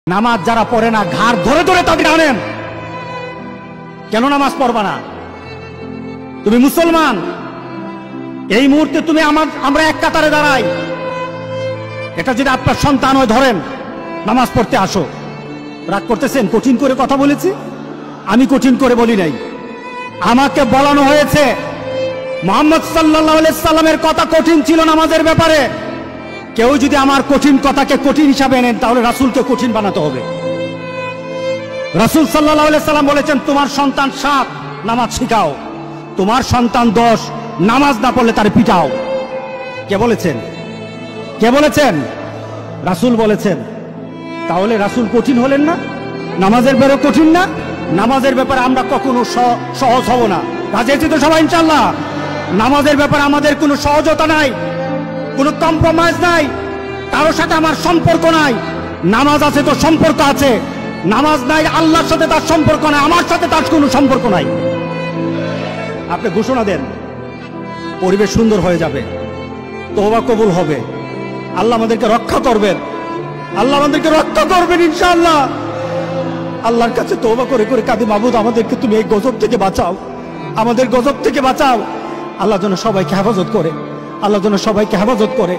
নামাজ যারা পড়ে না ঘাড় ধরে ধরে তাদের আনেন। কেন নামাজ পড়বা না? তুমি মুসলমান, এই মুহূর্তে তুমি আমরা এক কাতারে দাঁড়াই। এটা যদি আপনার সন্তান হয় ধরেন, নামাজ পড়তে আসো। রাগ করতেছেন? কঠিন করে কথা বলেছি? আমি কঠিন করে বলি নাই। আমাকে বলানো হয়েছে মুহাম্মদ সাল্লাল্লাহু আলাইহি সাল্লামের কথা কঠিন ছিল নামাজের ব্যাপারে। কেউ যদি আমার কঠিন কথাকে কঠিন হিসাবে নেন তাহলে রাসূলকে কঠিন বানাতে হবে। রাসূল সাল্লাল্লাহু আলাইহি সাল্লাম বলেছেন, তোমার সন্তান 7 নামাজ শিখাও, তোমার সন্তান 10 নামাজ না পড়লে তার পিটাও। কে বলেছেন? কে বলেছেন? রাসূল বলেছেন। তাহলে রাসূল কঠিন হলেন না? নামাজের ব্যাপারে কঠিন না? নামাজের ব্যাপারে আমরা কখনো সহজ হব না। রাজি আছি তো সবাই ইনশাআল্লাহ? নামাজের ব্যাপারে আমাদের কোনো সহজতা নাই, কোনো কম্প্রোমাইজ নাই, কারোর সাথে আমার সম্পর্ক নাই। নামাজ আছে তো সম্পর্ক আছে, নামাজ নাই আল্লাহর সাথে তার সম্পর্ক নাই, আমার সাথে তার কোনো সম্পর্ক নাই। আপনি ঘোষণা দেন, পরিবেশ সুন্দর হয়ে যাবে, তওবা কবুল হবে, আল্লাহ আমাদেরকে রক্ষা করবেন, আল্লাহ আমাদেরকে রক্ষা করবেন ইনশাআল্লাহ। আল্লাহর কাছে তওবা করে করে কাঁদি, মাবুদ আমাদেরকে তুমি এই গজব থেকে বাঁচাও, আমাদের গজব থেকে বাঁচাও। আল্লাহ যেন সবাইকে হেফাজত করে, আল্লাহ যেন সবাইকে হেফাজত করে।